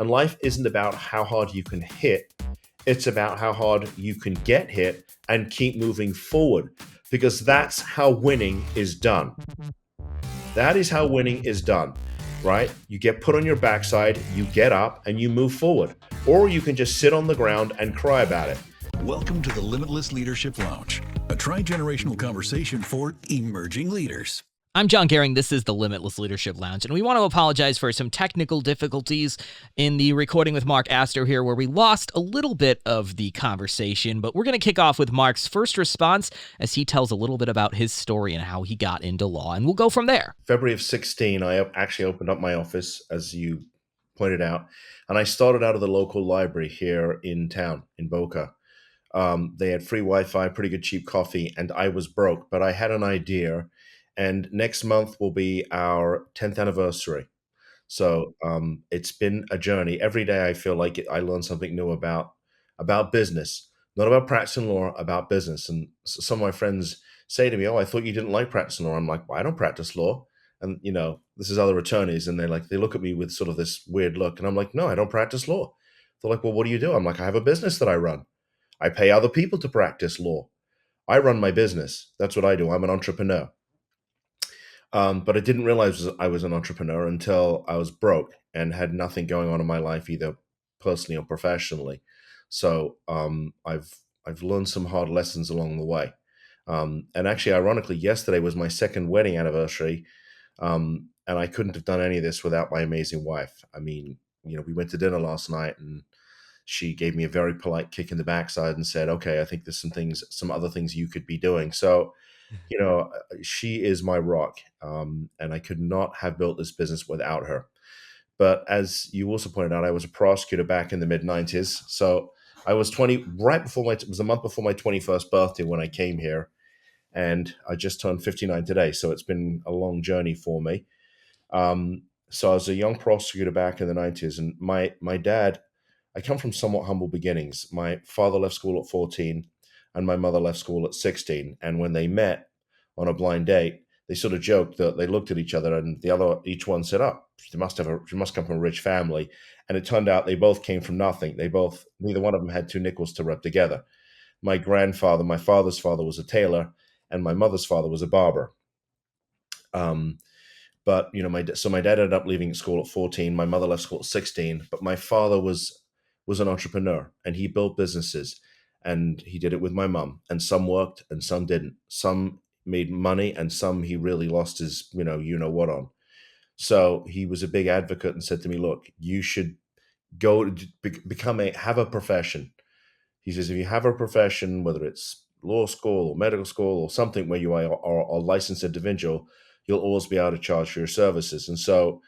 And life isn't about how hard you can hit, it's about how hard you can get hit and keep moving forward, because that's how winning is done. That is how winning is done, right? You get put on your backside, you get up, and you move forward. Or you can just sit on the ground and cry about it. Welcome to the Limitless Leadership Lounge, a tri-generational conversation for emerging leaders. I'm Jon Goehring. This is the Limitless Leadership Lounge, and we want to apologize for some technical difficulties in the recording with Mark Astor here, where we lost a little bit of the conversation, but we're going to kick off with Mark's first response as he tells a little bit about his story and how he got into law, and we'll go from there. February of 16, I actually opened up my office, as you pointed out, and I started out of the local library here in town, in Boca. They had free Wi-Fi, pretty good cheap coffee, and I was broke, but I had an idea. And next month will be our 10th anniversary. So it's been a journey. Every day I feel like I learn something new about business, not about practicing law, about business. And some of my friends say to me, "Oh, I thought you didn't like practicing law." I'm like, "Well, I don't practice law." And this is other attorneys, and they look at me with sort of this weird look, and I'm like, "No, I don't practice law." They're like, "Well, what do you do?" I'm like, "I have a business that I run. I pay other people to practice law. I run my business. That's what I do. I'm an entrepreneur." But I didn't realize I was an entrepreneur until I was broke and had nothing going on in my life, either personally or professionally. So I've learned some hard lessons along the way. And actually, ironically, yesterday was my second wedding anniversary, and I couldn't have done any of this without my amazing wife. I mean, we went to dinner last night, and she gave me a very polite kick in the backside and said, "Okay, I think there's some other things you could be doing." So she is my rock, and I could not have built this business without her. But as you also pointed out, I was a prosecutor back in the mid '90s. So I was 20, right before it was a month before my 21st birthday when I came here, and I just turned 59 today. So it's been a long journey for me. So I was a young prosecutor back in the '90s, and my dad, I come from somewhat humble beginnings. My father left school at 14, and my mother left school at 16. And when they met on a blind date, they sort of joked that they looked at each other, and each one said, "Oh, she must come from a rich family." And it turned out they both came from nothing. Neither one of them had two nickels to rub together. My grandfather, my father's father, was a tailor, and my mother's father was a barber. But my dad ended up leaving school at 14. My mother left school at 16. But my father was an entrepreneur, and he built businesses, and he did it with my mom. And some worked, and some didn't. Some made money, and some he really lost his what on. So he was a big advocate and said to me, "Look, you should go to have a profession." He says, "If you have a profession, whether it's law school or medical school or something where you are a licensed individual, you'll always be able to charge for your services." And so,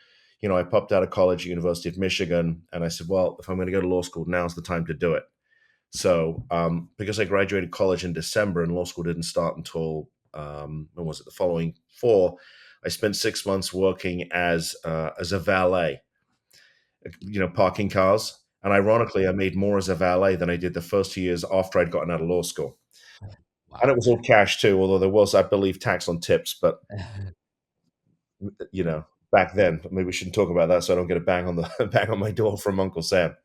I popped out of college at University of Michigan, and I said, "Well, if I'm going to go to law school, now's the time to do it." So, because I graduated college in December and law school didn't start until, when was it, the following fall, I spent 6 months working as a valet, parking cars. And ironically, I made more as a valet than I did the first 2 years after I'd gotten out of law school. And Wow. it was all cash too, although there was, I believe, tax on tips. But back then, maybe we shouldn't talk about that, so I don't get a bang on the bang on my door from Uncle Sam.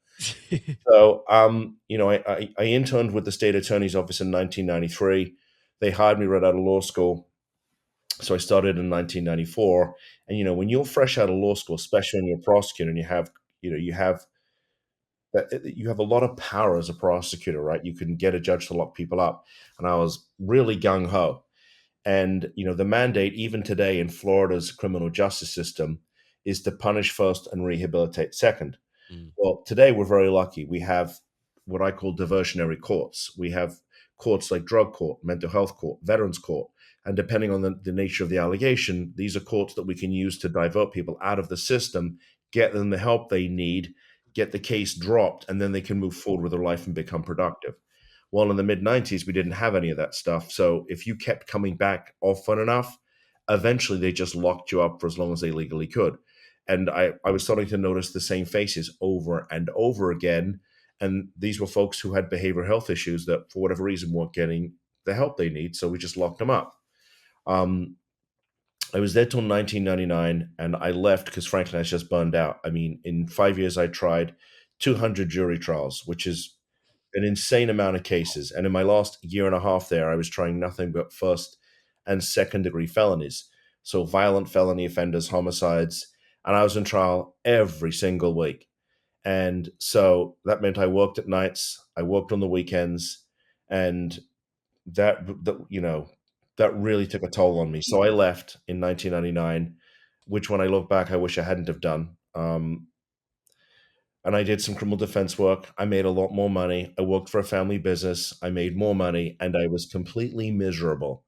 So, I interned with the state attorney's office in 1993. They hired me right out of law school. So I started in 1994. And, when you're fresh out of law school, especially when you're a prosecutor and you have a lot of power as a prosecutor, right? You can get a judge to lock people up. And I was really gung ho. And, the mandate, even today in Florida's criminal justice system, is to punish first and rehabilitate second. Mm. Well, today we're very lucky. We have what I call diversionary courts. We have courts like drug court, mental health court, veterans court. And depending on the nature of the allegation, these are courts that we can use to divert people out of the system, get them the help they need, get the case dropped, and then they can move forward with their life and become productive. Well, in the mid 90s, we didn't have any of that stuff. So if you kept coming back often enough, eventually they just locked you up for as long as they legally could. And I was starting to notice the same faces over and over again. And these were folks who had behavioral health issues that, for whatever reason, weren't getting the help they need. So we just locked them up. Um, I was there till 1999, and I left because frankly I was just burned out. I mean, in 5 years I tried 200 jury trials, which is an insane amount of cases. And in my last year and a half there, I was trying nothing but first and second degree felonies. So violent felony offenders, homicides, and I was in trial every single week. And so that meant I worked at nights, I worked on the weekends, and that really took a toll on me. So I left in 1999, which when I look back, I wish I hadn't have done. And I did some criminal defense work. I made a lot more money. I worked for a family business. I made more money, and I was completely miserable.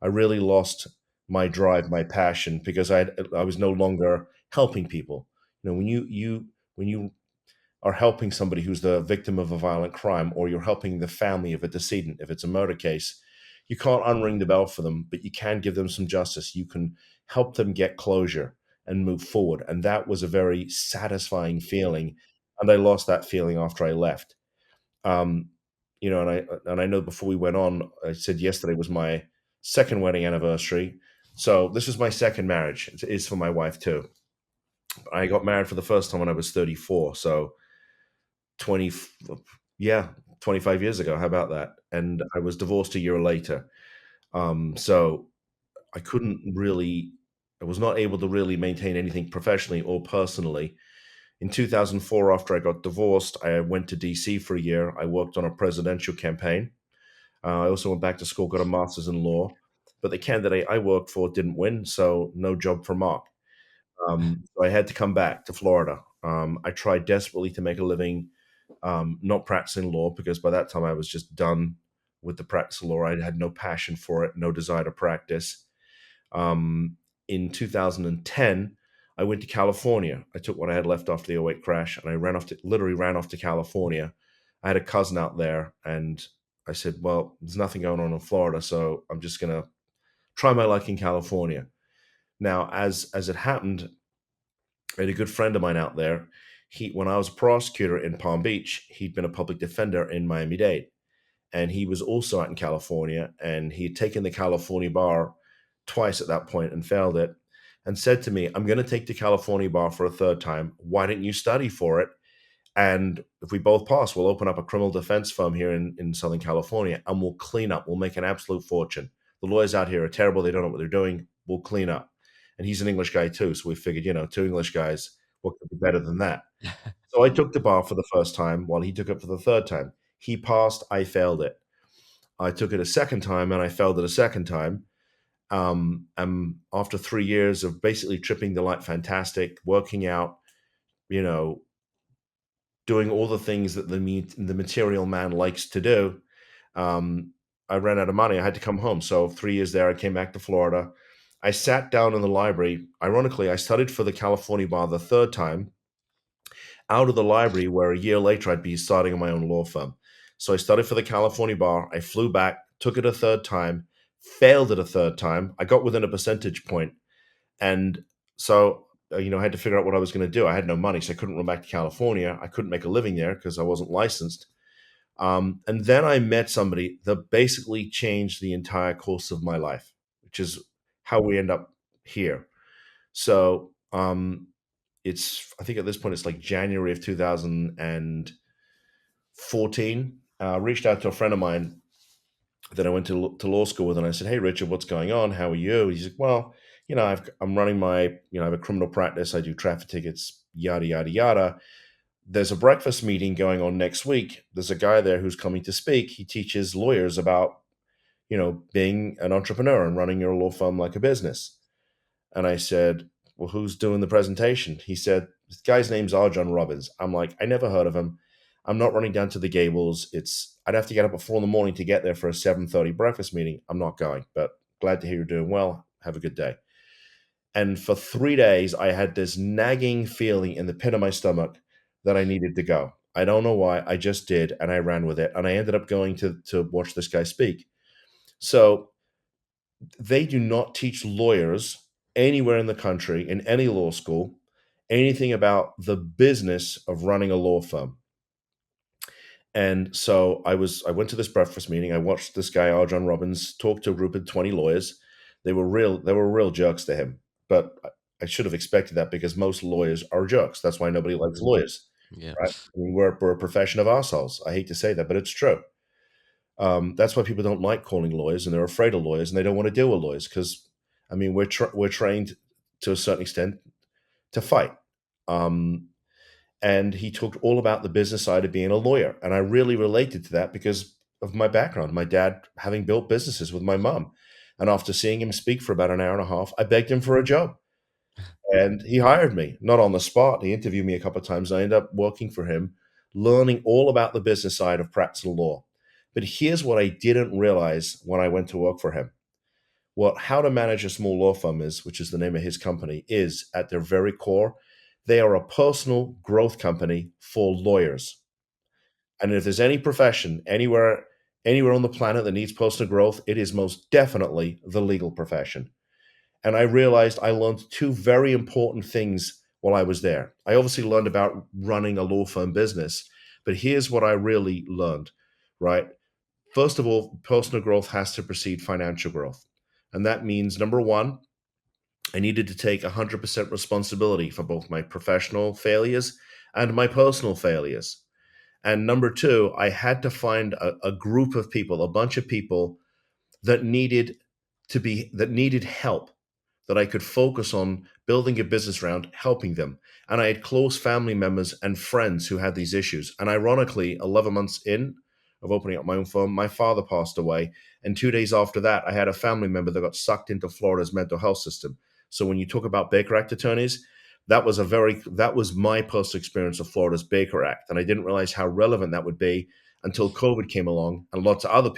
I really lost my drive, my passion, because I was no longer helping people. When you are helping somebody who's the victim of a violent crime, or you're helping the family of a decedent, if it's a murder case, you can't unring the bell for them, but you can give them some justice. You can help them get closure and move forward. And that was a very satisfying feeling. And I lost that feeling after I left. Um, and I know before we went on, I said yesterday was my second wedding anniversary. So this is my second marriage. It is for my wife too. I got married for the first time when I was 34. So 20 yeah 25 years ago, how about that? And I was divorced a year later. So I couldn't really I was not able to really maintain anything professionally or personally. In 2004, after I got divorced, I went to DC for a year. I worked on a presidential campaign. I also went back to school, got a master's in law, but the candidate I worked for didn't win, so no job for Mark. So I had to come back to Florida. I tried desperately to make a living, not practicing law, because by that time I was just done with the practice of law. I had no passion for it, no desire to practice. Um, in 2010, I went to California. I took what I had left after the '08 crash, and I literally ran off to California. I had a cousin out there, and I said, "Well, there's nothing going on in Florida, so I'm just gonna try my luck in California." Now, as it happened, I had a good friend of mine out there. When I was a prosecutor in Palm Beach, he'd been a public defender in Miami-Dade, and he was also out in California, and he had taken the California bar twice at that point and failed it, and said to me, "I'm going to take the California bar for a third time. Why didn't you study for it? And if we both pass, we'll open up a criminal defense firm here in Southern California, and we'll clean up. We'll make an absolute fortune. The lawyers out here are terrible. They don't know what they're doing. We'll clean up." And he's an English guy too, so we figured, two English guys, what could be better than that? So I took the bar for the first time while he took it for the third time. He passed, I failed it. I took it a second time and I failed it a second time. And after 3 years of basically tripping the light fantastic, working out, you know, doing all the things that the material man likes to do, um, I ran out of money. I had to come home. So 3 years there, I came back to Florida. I sat down in the library. Ironically, I studied for the California bar the third time out of the library, where a year later I'd be starting my own law firm. So I studied for the California bar. I flew back, took it a third time, failed it a third time. I got within a percentage point, and so I had to figure out what I was going to do. I had no money, so I couldn't run back to California. I couldn't make a living there because I wasn't licensed. And then I met somebody that basically changed the entire course of my life, which is how we end up here. So I think at this point it's like January of 2014. Reached out to a friend of mine that I went to law school with, and I said, "Hey, Richard, what's going on? How are you?" He's like, "Well, I'm running I have a criminal practice. I do traffic tickets, yada yada yada. There's a breakfast meeting going on next week. There's a guy there who's coming to speak. He teaches lawyers about being an entrepreneur and running your law firm like a business." And I said, "Well, who's doing the presentation?" He said, "This guy's name's Jon Robbins." I'm like, "I never heard of him. I'm not running down to the Gables. I'd have to get up at 4 in the morning to get there for a 7:30 breakfast meeting. I'm not going, but glad to hear you're doing well. Have a good day." And for 3 days, I had this nagging feeling in the pit of my stomach that I needed to go. I don't know why. I just did, and I ran with it. And I ended up going to watch this guy speak. So they do not teach lawyers anywhere in the country, in any law school, anything about the business of running a law firm. And so I went to this breakfast meeting. I watched this guy, Jon Robbins, talk to a group of 20 lawyers. They were real jerks to him. But I should have expected that because most lawyers are jerks. That's why nobody likes lawyers, Yeah. right? I mean, we're a profession of assholes. I hate to say that, but it's true. That's why people don't like calling lawyers, and they're afraid of lawyers, and they don't want to deal with lawyers because, I mean, we're trained to a certain extent to fight. Um, and he talked all about the business side of being a lawyer, and I really related to that because of my background. My dad having built businesses with my mom, and after seeing him speak for about an hour and a half, I begged him for a job, and he hired me. Not on the spot. He interviewed me a couple of times. I ended up working for him, learning all about the business side of practical law. But here's what I didn't realize when I went to work for him. What How to Manage a Small Law Firm is, which is the name of his company, is at their very core, they are a personal growth company for lawyers. And if there's any profession anywhere on the planet that needs personal growth, it is most definitely the legal profession. And I realized I learned two very important things while I was there. I obviously learned about running a law firm business, but here's what I really learned, right? First of all, personal growth has to precede financial growth. And that means number one, I needed to take 100% responsibility for both my professional failures and my personal failures. And number two, I had to find a group of people, a bunch of people that needed help, that I could focus on building a business around, helping them. And I had close family members and friends who had these issues. And ironically, 11 months in of opening up my own firm, my father passed away. And 2 days after that, I had a family member that got sucked into Florida's mental health system. So when you talk about Baker Act attorneys, that was my personal experience of Florida's Baker Act. And I didn't realize how relevant that would be until COVID came along and lots of other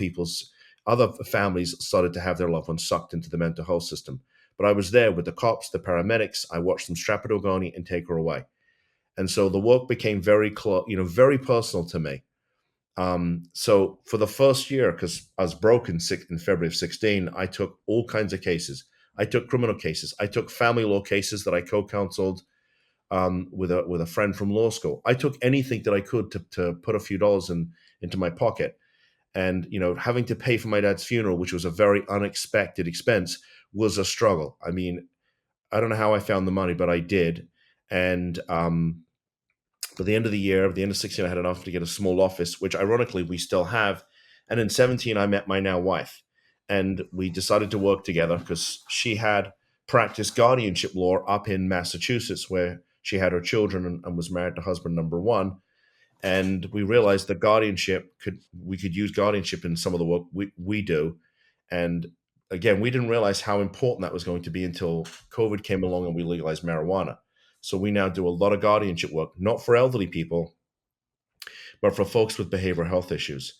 families started to have their loved ones sucked into the mental health system. But I was there with the cops, the paramedics. I watched them strap a Dogani and take her away. And so the work became very close, very personal to me. So for the first year, because I was broke in February of 16, I took all kinds of cases. I took criminal cases. I took family law cases that I co-counseled with a friend from law school. I took anything that I could to put a few dollars into my pocket. And having to pay for my dad's funeral, which was a very unexpected expense, was a struggle. I mean, I don't know how I found the money, but I did. And by the end of the year, at the end of 16, I had enough to get a small office, which ironically we still have. And in 17, I met my now wife, and we decided to work together because she had practiced guardianship law up in Massachusetts, where she had her children and was married to husband number one. And we realized that we could use guardianship in some of the work we do. And again, we didn't realize how important that was going to be until COVID came along and we legalized marijuana. So we now do a lot of guardianship work, not for elderly people, but for folks with behavioral health issues.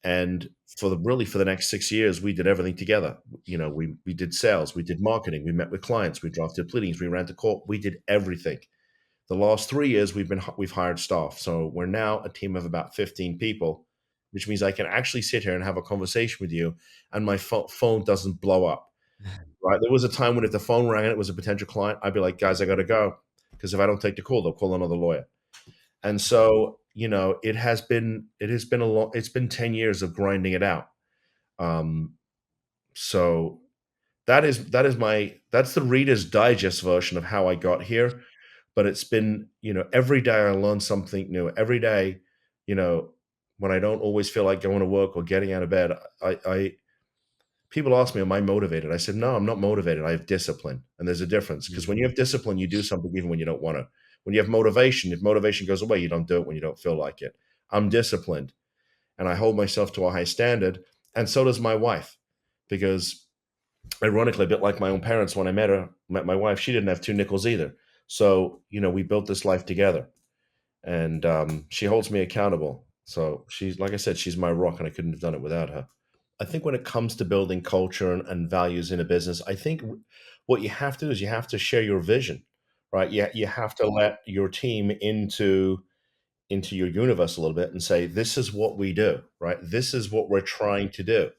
And for the next 6 years, we did everything together. We did sales, we did marketing, we met with clients, we drafted pleadings, we ran to court, we did everything. The last 3 years, we've hired staff, so we're now a team of about 15 people, which means I can actually sit here and have a conversation with you, and my phone doesn't blow up. Right? There was a time when if the phone rang and it was a potential client, I'd be like, "Guys, I got to go," because if I don't take the call, they'll call another lawyer. And so, it's been 10 years of grinding it out. Um, so that's the Reader's Digest version of how I got here. But it's been, every day I learn something new. Every day, you know, when I don't always feel like going to work or getting out of bed, I people ask me, "Am I motivated?" I said, "No, I'm not motivated. I have discipline." And there's a difference because when you have discipline, you do something even when you don't want to. When you have motivation, if motivation goes away, you don't do it when you don't feel like it. I'm disciplined and I hold myself to a high standard. And so does my wife, because ironically, a bit like my own parents, when I met my wife, she didn't have two nickels either. So, we built this life together, and she holds me accountable. So she's, like I said, she's my rock, and I couldn't have done it without her. I think when it comes to building culture and values in a business, I think what you have to do is you have to share your vision, right? You have to let your team into your universe a little bit and say, this is what we do, right? This is what we're trying to do,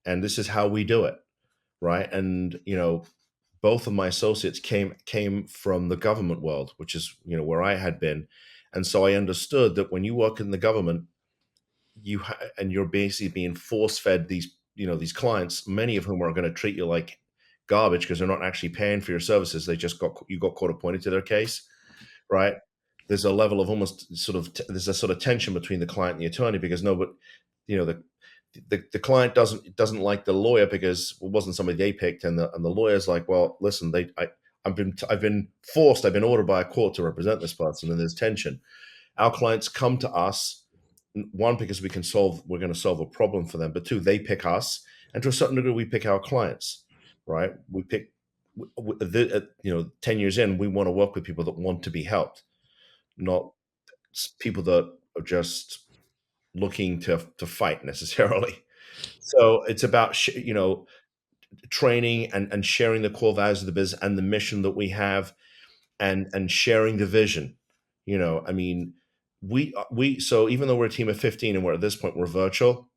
and this is how we do it, right? And both of my associates came from the government world, which is where I had been, and so I understood that when you work in the government, and you're basically being force fed these clients, many of whom are going to treat you like garbage because they're not actually paying for your services. They just got court appointed to their case, right? There's a level of almost sort of there's a sort of tension between the client and the attorney because no, but the client doesn't like the lawyer because it wasn't somebody they picked, and the lawyer's like, well, listen, I've been forced, I've been ordered by a court to represent this person, and there's tension. Our clients come to us, one, because we're going to solve a problem for them, but two, they pick us, and to a certain degree, we pick our clients, right? We pick, 10 years in, we want to work with people that want to be helped, not people that are just looking to fight necessarily. So it's about training and sharing the core values of the business and the mission that we have, and sharing the vision. I mean, we so even though we're a team of 15 and we're at this point we're virtual,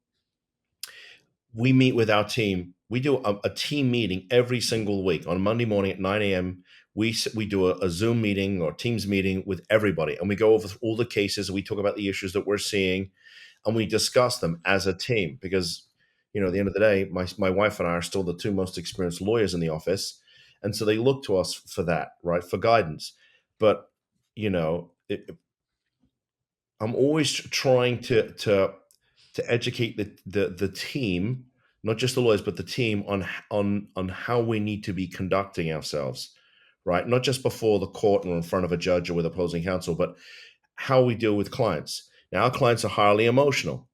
we meet with our team. We do a team meeting every single week on Monday morning at 9 a.m. We do a Zoom meeting or Teams meeting with everybody, and we go over all the cases. We talk about the issues that we're seeing, and we discuss them as a team because, at the end of the day, my wife and I are still the two most experienced lawyers in the office, and so they look to us for that, right, for guidance. But I'm always trying to educate the team, not just the lawyers, but the team on how we need to be conducting ourselves, right? Not just before the court or in front of a judge or with opposing counsel, but how we deal with clients. Now, our clients are highly emotional,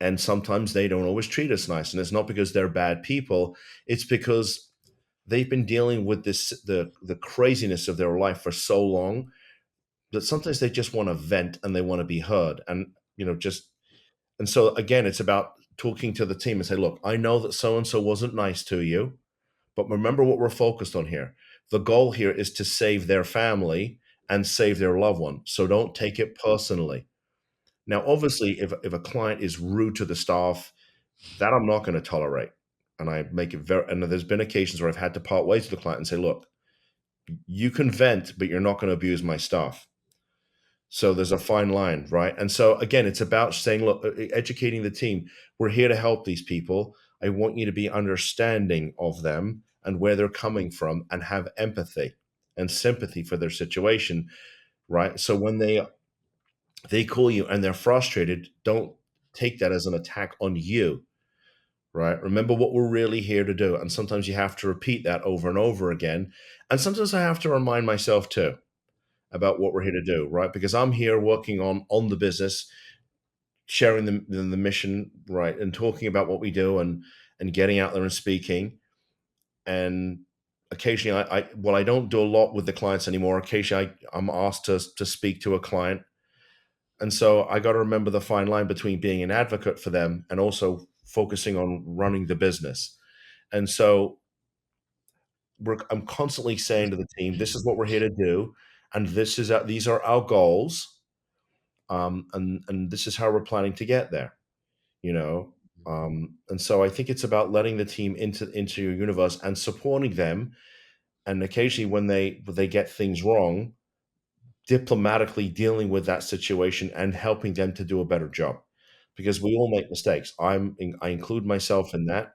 and sometimes they don't always treat us nice, and it's not because they're bad people; it's because they've been dealing with the craziness of their life for so long that sometimes they just want to vent and they want to be heard, and just and so again, it's about talking to the team and say, look, I know that so and so wasn't nice to you, but remember what we're focused on here. The goal here is to save their family and save their loved one. So don't take it personally. Now, obviously, if a client is rude to the staff, that I'm not going to tolerate. And I make it very, and there's been occasions where I've had to part ways with the client and say, look, you can vent, but you're not going to abuse my staff. So there's a fine line, right? And so again, it's about saying, look, educating the team. We're here to help these people. I want you to be understanding of them and where they're coming from and have empathy and sympathy for their situation, right? So when they call you and they're frustrated, don't take that as an attack on you, right? Remember what we're really here to do. And sometimes you have to repeat that over and over again. And sometimes I have to remind myself too about what we're here to do, right? Because I'm here working on the business, sharing the mission, right, and talking about what we do and getting out there and speaking. And occasionally, I don't do a lot with the clients anymore. Occasionally, I'm asked to speak to a client, and so I got to remember the fine line between being an advocate for them and also focusing on running the business. And so I'm constantly saying to the team, "This is what we're here to do, and these are our goals." And this is how we're planning to get there, you know. And so I think it's about letting the team into your universe and supporting them, and occasionally when they get things wrong, diplomatically dealing with that situation and helping them to do a better job, because we all make mistakes. I include myself in that,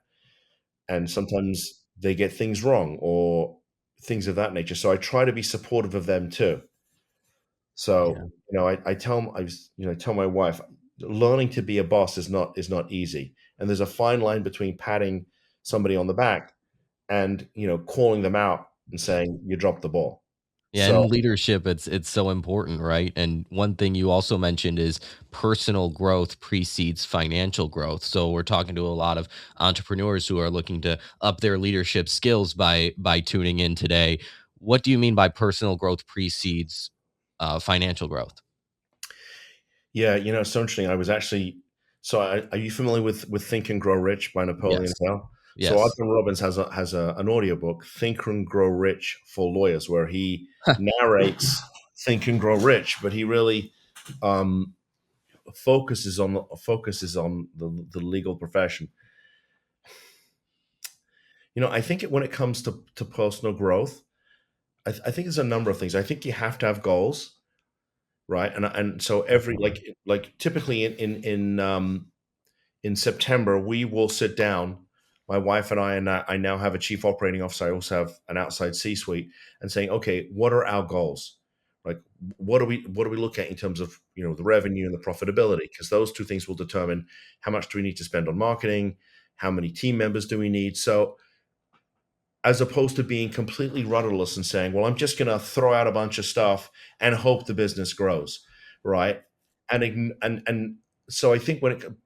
and sometimes they get things wrong or things of that nature. So I try to be supportive of them too. Yeah. So, I tell my wife, learning to be a boss is not easy. And there's a fine line between patting somebody on the back and, calling them out and saying you dropped the ball. Yeah, So in leadership, it's so important, right? And one thing you also mentioned is personal growth precedes financial growth. So we're talking to a lot of entrepreneurs who are looking to up their leadership skills by tuning in today. What do you mean by personal growth precedes financial growth? yeah, it's so interesting. I was actually so are you familiar with Think and Grow Rich by Napoleon Yes. Hill? So Yes. Osborne Robbins an audiobook, Think and Grow Rich for Lawyers, where he narrates Think and Grow Rich, but he really um, focuses on the legal profession. I think when it comes to personal growth, I think there's a number of things. I think you have to have goals, right? And so every Definitely. like typically in September we will sit down my wife and I now have a chief operating officer. I also have an outside C-suite, and saying, okay, what are our goals? Like, what do we look at in terms of, the revenue and the profitability? Because those two things will determine how much do we need to spend on marketing, how many team members do we need. So as opposed to being completely rudderless and saying, well, I'm just going to throw out a bunch of stuff and hope the business grows, right? And so I think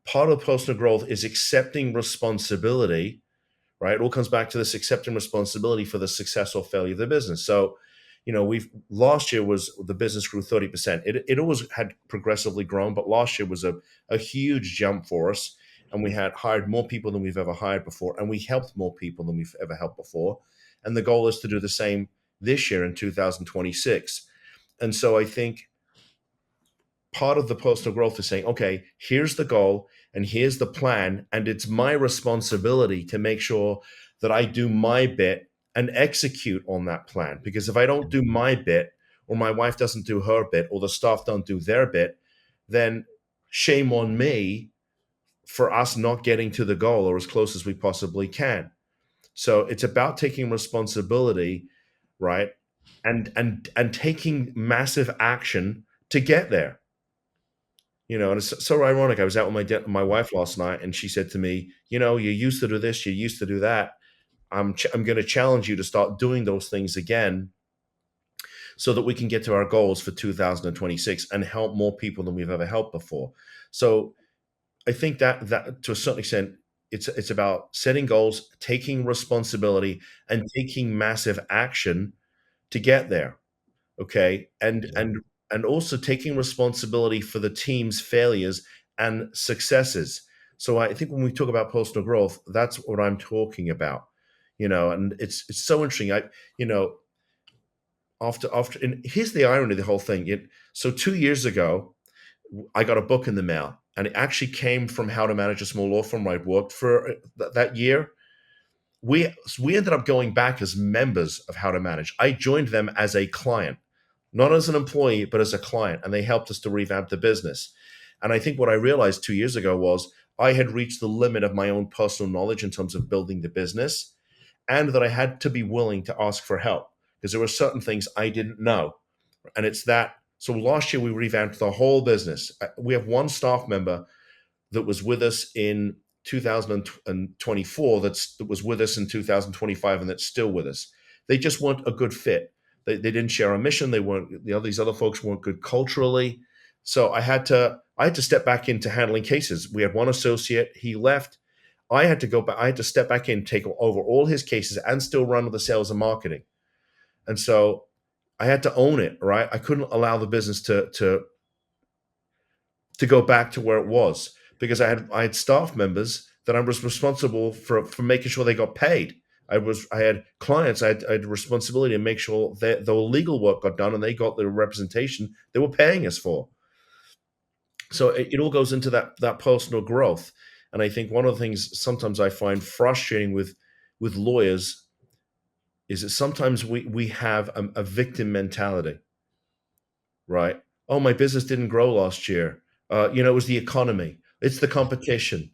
part of personal growth is accepting responsibility, right? It all comes back to this accepting responsibility for the success or failure of the business. So, we've last year was the business grew 30%. It always had progressively grown, but last year was a huge jump for us. And we had hired more people than we've ever hired before, and we helped more people than we've ever helped before. And the goal is to do the same this year in 2026. And so I think part of the personal growth is saying, okay, here's the goal and here's the plan. And it's my responsibility to make sure that I do my bit and execute on that plan. Because if I don't do my bit, or my wife doesn't do her bit, or the staff don't do their bit, then shame on me for us not getting to the goal or as close as we possibly can. So it's about taking responsibility, right? And taking massive action to get there. And it's so ironic. I was out with my wife last night, and she said to me, you used to do this, you used to do that. I'm going to challenge you to start doing those things again, so that we can get to our goals for 2026 and help more people than we've ever helped before. So I think that to a certain extent, it's about setting goals, taking responsibility, and taking massive action to get there. Okay, and also taking responsibility for the team's failures and successes. So I think when we talk about personal growth, that's what I'm talking about. And it's so interesting. You know after and here's the irony of the whole thing. So 2 years ago, I got a book in the mail, and it actually came from How to Manage a Small Law Firm where I'd worked for that year. We ended up going back as members of How to Manage. I joined them as a client, not as an employee, but as a client, and they helped us to revamp the business. And I think what I realized 2 years ago was I had reached the limit of my own personal knowledge in terms of building the business, and that I had to be willing to ask for help because there were certain things I didn't know. And it's that. So last year we revamped the whole business. We have one staff member that was with us in 2024 that was with us in 2025 and that's still with us. They just weren't a good fit. They didn't share our mission. They weren't, these other folks weren't good culturally. So I had to step back into handling cases. We had one associate, he left. I had to go back, I had to step back in, take over all his cases and still run with the sales and marketing. And so I had to own it, right? I couldn't allow the business to go back to where it was, because I had staff members that I was responsible for making sure they got paid. I had clients. I had responsibility to make sure that the legal work got done and they got the representation they were paying us for. So it all goes into that personal growth. And I think one of the things sometimes I find frustrating with lawyers is that sometimes we have a victim mentality, right? Oh, my business didn't grow last year. It was the economy. It's the competition.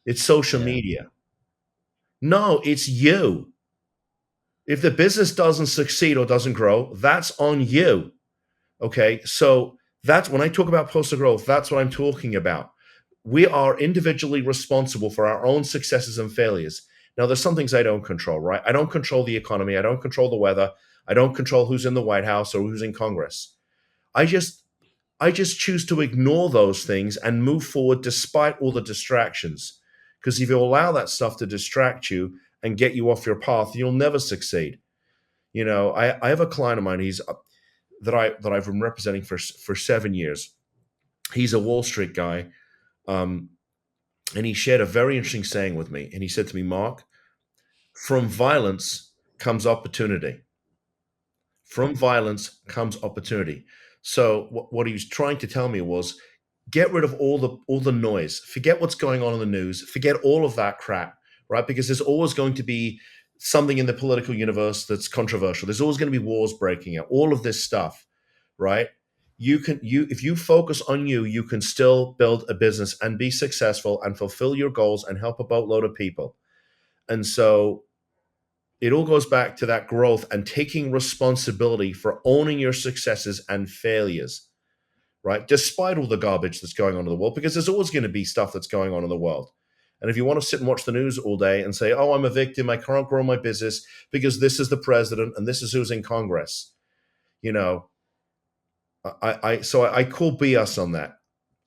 It's social Yeah. media. No, it's you. If the business doesn't succeed or doesn't grow, that's on you. Okay. So that's when I talk about personal growth, that's what I'm talking about. We are individually responsible for our own successes and failures. Now, there's some things I don't control, right? I don't control the economy. I don't control the weather. I don't control who's in the White House or who's in Congress. I just choose to ignore those things and move forward despite all the distractions. Because if you allow that stuff to distract you and get you off your path, you'll never succeed. I have a client of mine. He's that I've been representing for 7 years. He's a Wall Street guy, and he shared a very interesting saying with me. And he said to me, Mark, from violence comes opportunity. From violence comes opportunity. So what he was trying to tell me was, get rid of all the noise. Forget what's going on in the news. Forget all of that crap, right? Because there's always going to be something in the political universe that's controversial. There's always going to be wars breaking out. All of this stuff, right? If you focus on you, you can still build a business and be successful and fulfill your goals and help a boatload of people. And so it all goes back to that growth and taking responsibility for owning your successes and failures, right? Despite all the garbage that's going on in the world, because there's always going to be stuff that's going on in the world. And if you want to sit and watch the news all day and say, oh, I'm a victim, I can't grow my business because this is the president and this is who's in Congress, you know, I call BS on that,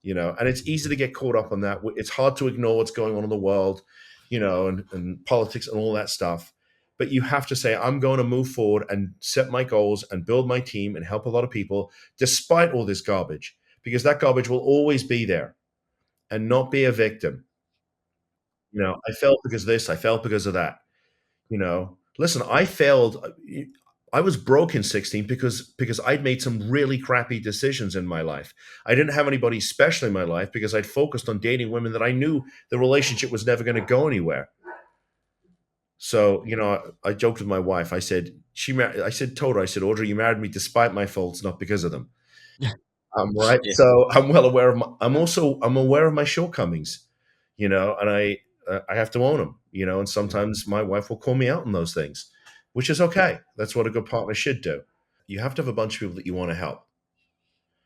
and it's easy to get caught up on that. It's hard to ignore what's going on in the world, and politics and all that stuff. But you have to say, I'm going to move forward and set my goals and build my team and help a lot of people despite all this garbage, because that garbage will always be there, and not be a victim. I failed because of this, I failed because of that. Listen, I failed. I was broke in 16 because I'd made some really crappy decisions in my life. I didn't have anybody special in my life because I'd focused on dating women that I knew the relationship was never going to go anywhere. So, I joked with my wife. I said, told her, I said, Audrey, you married me despite my faults, not because of them. Right. Yeah. So I'm well aware of I'm aware of my shortcomings, and I have to own them, and sometimes my wife will call me out on those things, which is okay. That's what a good partner should do. You have to have a bunch of people that you want to help,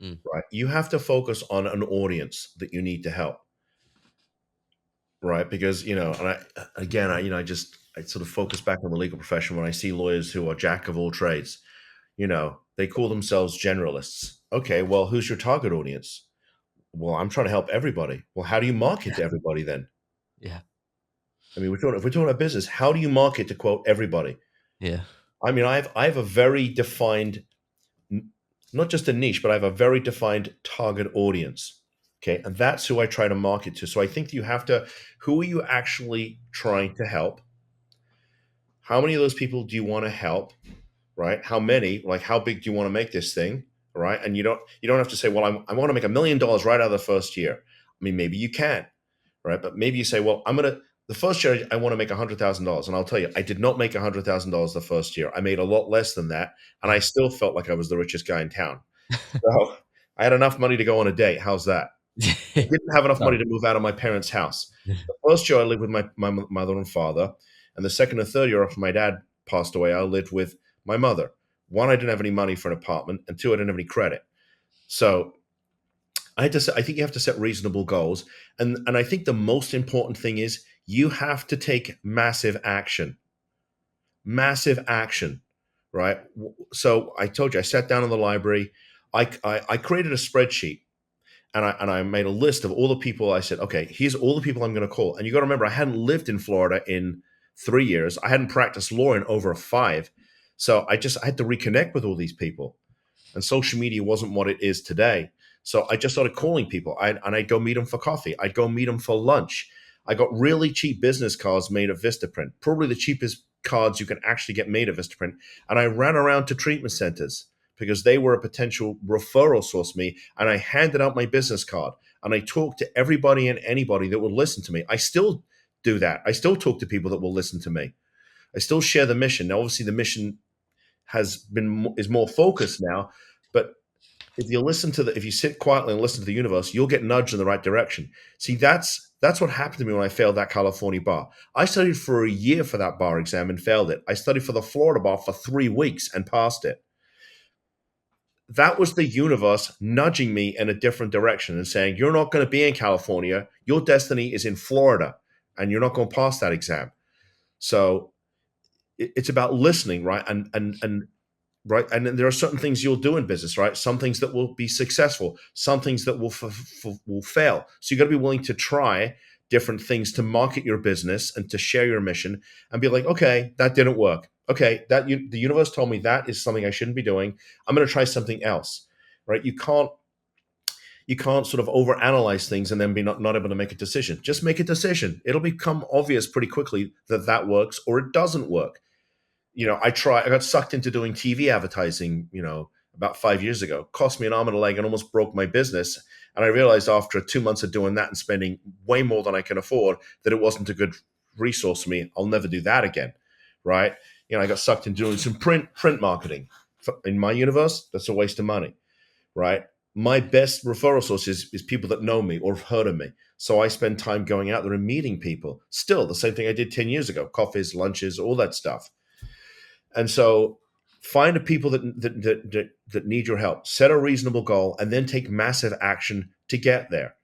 Mm. right? You have to focus on an audience that you need to help, right? Because, and I sort of focus back on the legal profession when I see lawyers who are jack of all trades. They call themselves generalists. Okay, well, who's your target audience? Well, I'm trying to help everybody. Well, how do you market to everybody then? Yeah. I mean, if we're talking about business, how do you market to quote everybody? Yeah. I mean, I have a very defined, not just a niche, but I have a very defined target audience. Okay, and that's who I try to market to. So I think you have to, who are you actually trying to help? How many of those people do you want to help? Right? How many? Like, how big do you want to make this thing? Right? And you don't have to say, well, I want to make $1 million right out of the first year. I mean, maybe you can, right? But maybe you say, well, the first year I want to make $100,000, and I'll tell you, I did not make $100,000 the first year. I made a lot less than that, and I still felt like I was the richest guy in town. So I had enough money to go on a date. How's that? I didn't have enough money to move out of my parents' house. The first year I lived with my mother and father, and the second and third year after my dad passed away, I lived with my mother. One, I didn't have any money for an apartment, and two, I didn't have any credit. So I think you have to set reasonable goals, and I think the most important thing is you have to take massive action. Massive action, right? So I told you, I sat down in the library. I created a spreadsheet, and I made a list of all the people. I said, okay, here's all the people I'm going to call. And you got to remember, I hadn't lived in Florida in 3 years. I hadn't practiced law in over 5. So I had to reconnect with all these people. And social media wasn't what it is today. So I just started calling people. I'd go meet them for coffee. I'd go meet them for lunch. I got really cheap business cards made of Vistaprint, probably the cheapest cards you can actually get made of Vistaprint. And I ran around to treatment centers because they were a potential referral source to me. And I handed out my business card, and I talked to everybody and anybody that would listen to me. I still do that. I still talk to people that will listen to me. I still share the mission. Now, obviously, the mission is more focused now, but if you sit quietly and listen to the universe, you'll get nudged in the right direction. See, that's what happened to me when I failed that California bar. I studied for a year for that bar exam and failed it. I studied for the Florida bar for 3 weeks and passed it. That was the universe nudging me in a different direction and saying, you're not going to be in California. Your destiny is in Florida, and you're not going to pass that exam. So it's about listening, right? And right, and then there are certain things you'll do in business, right? Some things that will be successful, some things that will fail. So you got to be willing to try different things to market your business and to share your mission, and be like, okay, that didn't work. Okay, the universe told me that is something I shouldn't be doing. I'm going to try something else, right? You can't sort of overanalyze things and then be not able to make a decision. Just make a decision. It'll become obvious pretty quickly that works or it doesn't work. I got sucked into doing TV advertising, about 5 years ago. Cost me an arm and a leg and almost broke my business. And I realized after 2 months of doing that and spending way more than I can afford that it wasn't a good resource for me. I'll never do that again, right? I got sucked into doing some print marketing. In my universe, that's a waste of money, right? my best referral source is people that know me or have heard of me. So I spend time going out there and meeting people. Still, the same thing I did 10 years ago, coffees, lunches, all that stuff. And so find the people that need your help, set a reasonable goal, and then take massive action to get there.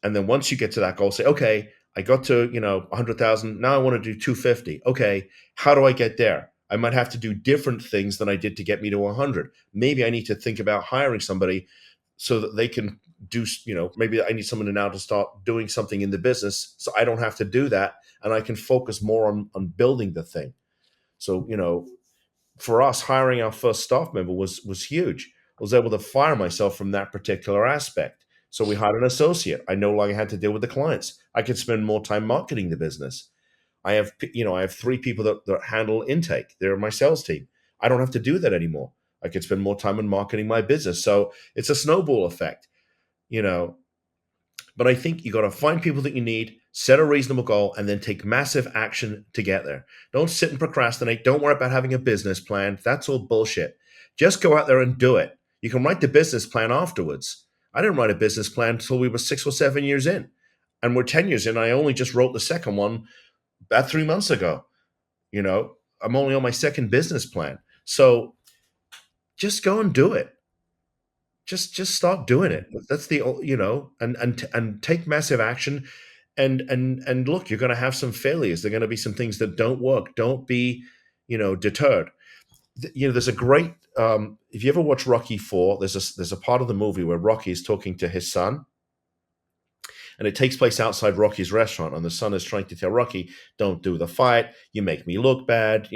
And then once you get to that goal, say, okay, I got to, 100,000. Now I want to do 250. Okay, how do I get there? I might have to do different things than I did to get me to 100. Maybe I need to think about hiring somebody so that they can do, maybe I need someone to now to start doing something in the business so I don't have to do that and I can focus more on building the thing. So, for us, hiring our first staff member was huge. I was able to fire myself from that particular aspect. So we hired an associate. I no longer had to deal with the clients. I could spend more time marketing the business. I have 3 people that handle intake. They're my sales team. I don't have to do that anymore. I could spend more time on marketing my business. So it's a snowball effect, you know. But I think you got to find people that you need, set a reasonable goal, and then take massive action to get there. Don't sit and procrastinate. Don't worry about having a business plan. That's all bullshit. Just go out there and do it. You can write the business plan afterwards. I didn't write a business plan until we were 6 or 7 years in. And we're 10 years in. I only just wrote the second one about 3 months ago. I'm only on my second business plan. So just go and do it. Just start doing it. That's and take massive action. And look, you're going to have some failures. There're going to be some things that don't work. Don't be, deterred. There's a great. If you ever watch Rocky 4, there's a part of the movie where Rocky is talking to his son, and it takes place outside Rocky's restaurant, and the son is trying to tell Rocky, "Don't do the fight. You make me look bad.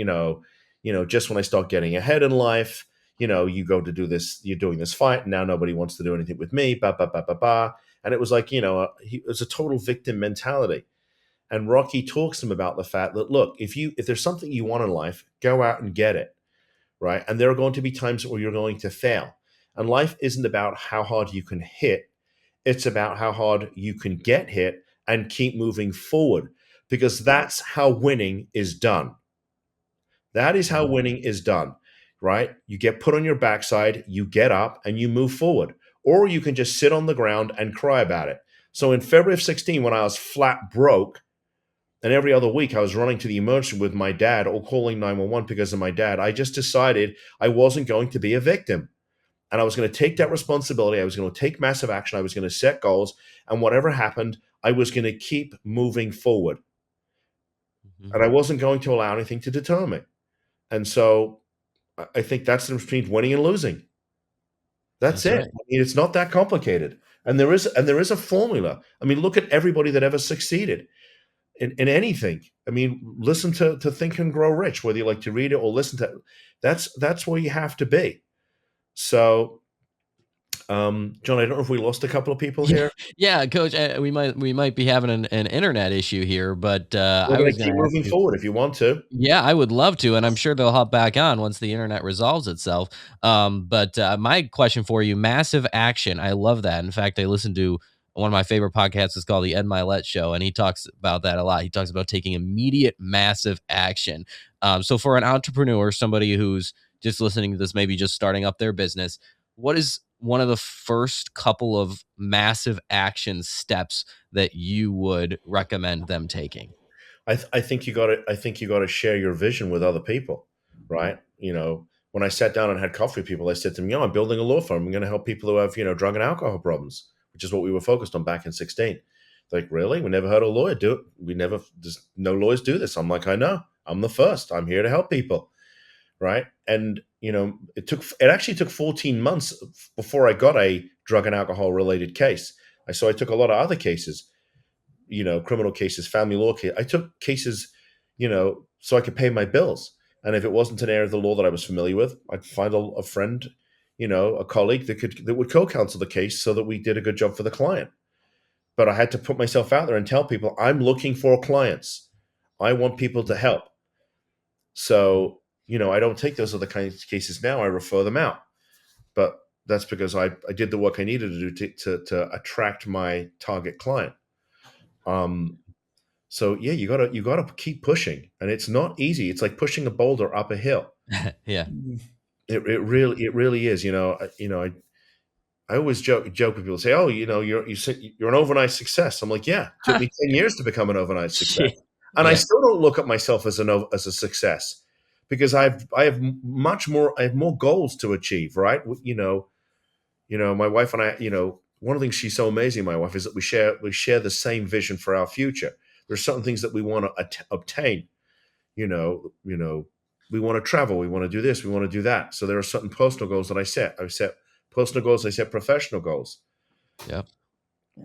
Just when I start getting ahead in life, you go to do this. You're doing this fight, and now nobody wants to do anything with me." Ba ba ba ba ba. And it was like, it was a total victim mentality. And Rocky talks to him about the fact that, look, if there's something you want in life, go out and get it, right? And there are going to be times where you're going to fail. And life isn't about how hard you can hit. It's about how hard you can get hit and keep moving forward, because that's how winning is done. That is how winning is done, right? You get put on your backside, you get up, and you move forward. Or you can just sit on the ground and cry about it. So in February of 16, when I was flat broke, and every other week I was running to the emergency with my dad or calling 911 because of my dad, I just decided I wasn't going to be a victim. And I was going to take that responsibility. I was going to take massive action. I was going to set goals. And whatever happened, I was going to keep moving forward. Mhm. And I wasn't going to allow anything to deter me. And so I think that's the difference between winning and losing. That's it. right. I mean, it's not that complicated. And there is a formula. I mean, look at everybody that ever succeeded in anything. I mean, listen to Think and Grow Rich, whether you like to read it or listen to it. That's where you have to be. So, John, I don't know if we lost a couple of people here. Yeah, Coach, we might be having an internet issue here, but We're I going was to going keep to ask moving you. forward if you want to. Yeah, I would love to, and I'm sure they'll hop back on once the internet resolves itself. But my question for you: massive action. I love that. In fact, I listened to one of my favorite podcasts. It's called the Ed Milet Show, and he talks about that a lot. He talks about taking immediate, massive action. So for an entrepreneur, somebody who's just listening to this, maybe just starting up their business, what is one of the first couple of massive action steps that you would recommend them taking? I think you got to. I think you got to share your vision with other people, right? When I sat down and had coffee with people, I said to them, I'm building a law firm. I'm going to help people who have drug and alcohol problems, which is what we were focused on back in 16. Like, really? We never heard a lawyer do it. There's no lawyers do this. I'm like, I know. I'm the first. I'm here to help people, right? And it actually took 14 months before I got a drug and alcohol related case. So I took a lot of other cases, criminal cases, family law case. I took cases, so I could pay my bills. And if it wasn't an area of the law that I was familiar with, I'd find a friend, a colleague that would co-counsel the case so that we did a good job for the client. But I had to put myself out there and tell people I'm looking for clients. I want people to help. So, I don't take those other kinds of cases now. I refer them out. But that's because I did the work I needed to do to attract my target client. So yeah, you gotta keep pushing, and it's not easy. It's like pushing a boulder up a hill. Yeah. It really is. I always joke with people, say, "Oh, you're an overnight success." I'm like, "Yeah, it took me 10 years to become an overnight success," and I Yeah, still don't look at myself as as a success because I have more goals to achieve. Right? My wife and I. One of the things she's so amazing, my wife, is that we share the same vision for our future. There's certain things that we want to obtain. We want to travel, we want to do this, we want to do that. So there are certain personal goals that I set. I set personal goals, I set professional goals. yep,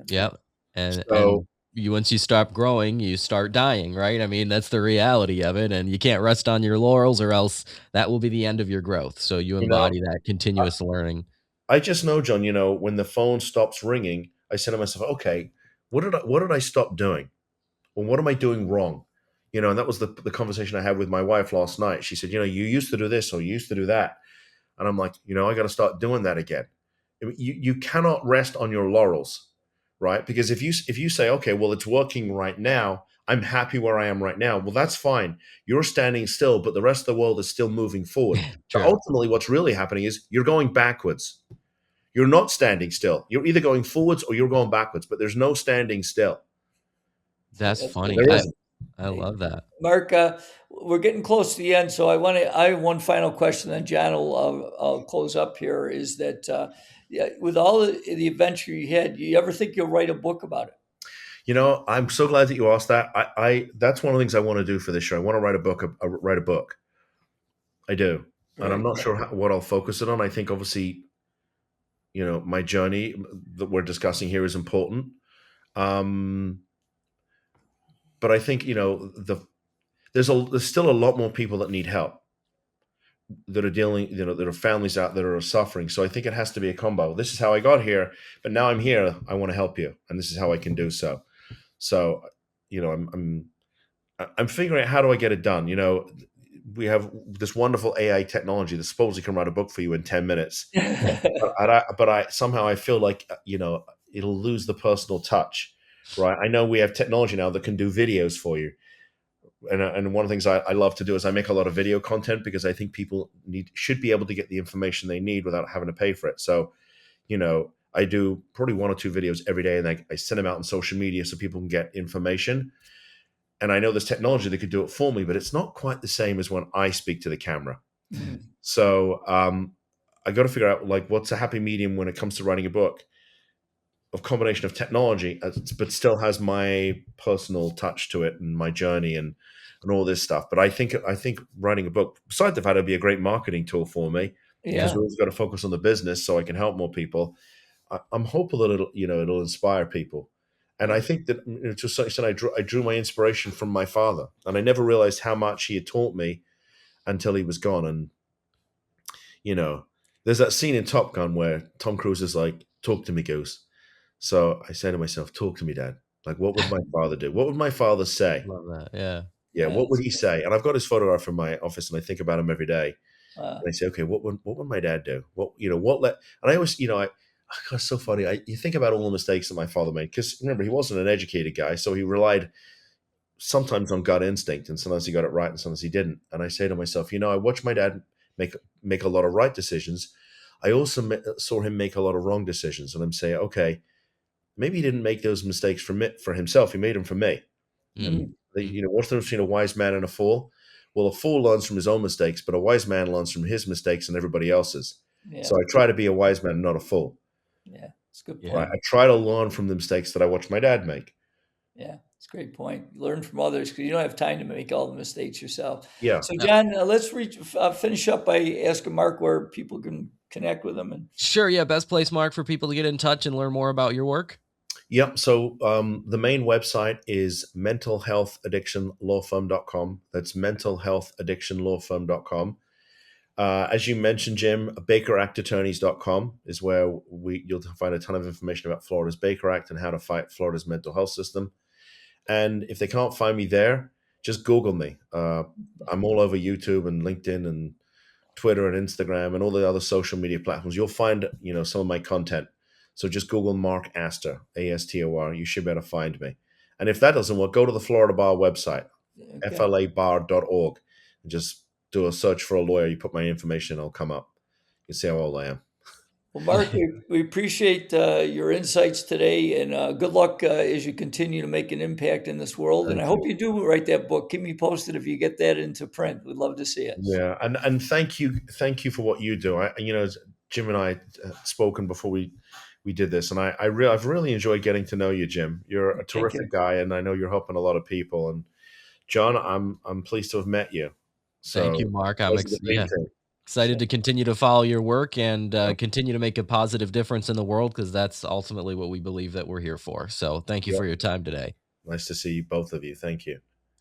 yep. And So once you stop growing, you start dying, right? I mean, that's the reality of it, and you can't rest on your laurels, or else that will be the end of your growth. So you you know, embody that continuous learning. I just know, John. When the phone stops ringing, I say to myself, "Okay, what did I stop doing? Well, what am I doing wrong?" And that was the conversation I had with my wife last night. She said, "You used to do this or you used to do that," and I'm like, I got to start doing that again. You cannot rest on your laurels, right? Because if you say, okay, well, it's working right now, I'm happy where I am right now. Well, that's fine. You're standing still, but the rest of the world is still moving forward. So True. ultimately, what's really happening is you're going backwards. You're not standing still. You're either going forwards or you're going backwards, but there's no standing still. That's That's good. funny. There I isn't. I love that. Mark, we're getting close to the end, so I have one final question, then John will I'll close up here. Is that yeah, with all the adventure you had, you ever think you'll write a book about it? I'm so glad that you asked that. I that's one of the things I want to do for this show. I want to write a book. Write a book. I do, and I'm Very not cool. sure what I'll focus it on. I think obviously, my journey that we're discussing here is important. Um, but I think there's still a lot more people that need help that are dealing, there are families out there that are suffering. So I think it has to be a combo. This is how I got here, but now I'm here. I want to help you, and this is how I can do so. So, I'm figuring out how do I get it done. We have this wonderful AI technology that supposedly can write a book for you in 10 minutes, but I somehow I feel like it'll lose the personal touch, right? I know we have technology now that can do videos for you, and one of the things I love to do is I make a lot of video content because I think people should be able to get the information they need without having to pay for it. So, I do probably one or two videos every day, and I send them out on social media so people can get information. And I know there's technology that could do it for me, but it's not quite the same as when I speak to the camera. Mm. So I got to figure out like what's a happy medium when it comes to writing a book, of combination of technology, but still has my personal touch to it and my journey and all this stuff. But I think writing a book, besides the fact it'd be a great marketing tool for me, because Yeah. we always got to focus on the business so I can help more people. I'm hopeful that it'll inspire people. And I think that to a certain extent, I drew my inspiration from my father, and I never realized how much he had taught me until he was gone. And you know, there's that scene in Top Gun where Tom Cruise is like, "Talk to me, Goose." So I say to myself, "Talk to me, Dad. Like, what would my father do? What would my father say? Love that. Yeah. Yeah, Yeah. what would he say?" And I've got his photograph in my office, and I think about him every day. Uh, And I say, "Okay, what would my dad do? What let?" And I always, God, it's so funny. You think about all the mistakes that my father made because remember he wasn't an educated guy, so he relied sometimes on gut instinct, and sometimes he got it right, and sometimes he didn't. And I say to myself, I watched my dad make a lot of right decisions. I also saw him make a lot of wrong decisions, and I'm saying, okay, maybe he didn't make those mistakes for himself. He made them for me. And mm, what's the difference between a wise man and a fool? Well, a fool learns from his own mistakes, but a wise man learns from his mistakes and everybody else's. yeah. So I try to be a wise man, not a fool. Yeah. It's a good Yeah. Right? point. I try to learn from the mistakes that I watch my dad make. Yeah, it's a great point. Learn from others because you don't have time to make all the mistakes yourself. Yeah. So, John, let's finish up by asking Mark where people can connect with him. And Sure. Yeah. Best place, Mark, for people to get in touch and learn more about your work. Yep. So the main website is mentalhealthaddictionlawfirm.com. That's mentalhealthaddictionlawfirm.com. As you mentioned, Jim, bakeractattorneys.com is where you'll find a ton of information about Florida's Baker Act and how to fight Florida's mental health system. And if they can't find me there, just Google me. I'm all over YouTube and LinkedIn and Twitter and Instagram and all the other social media platforms. You'll find, some of my content. So just Google Mark Astor, Astor. You should be able to find me. And if that doesn't work, go to the Florida Bar website, okay, flabar.org, and just do a search for a lawyer. You put my information, it'll come up. You can see how old I am. Well, Mark, we appreciate your insights today, and good luck as you continue to make an impact in this world. And Thank I hope you. you do write that book. Keep me posted if you get that into print. We'd love to see it. Yeah, and thank you for what you do. Jim and I spoken before we did this, and I've really enjoyed getting to know you, Jim. You're a Thank you. terrific guy, and I know you're helping a lot of people. And John, I'm pleased to have met you. Thank So you, Mark. those are the main Yeah, things. excited So, to continue to follow your work and yep, continue to make a positive difference in the world because that's ultimately what we believe that we're here for. So thank you yep. for your time today. Nice to see both of you. Thank you.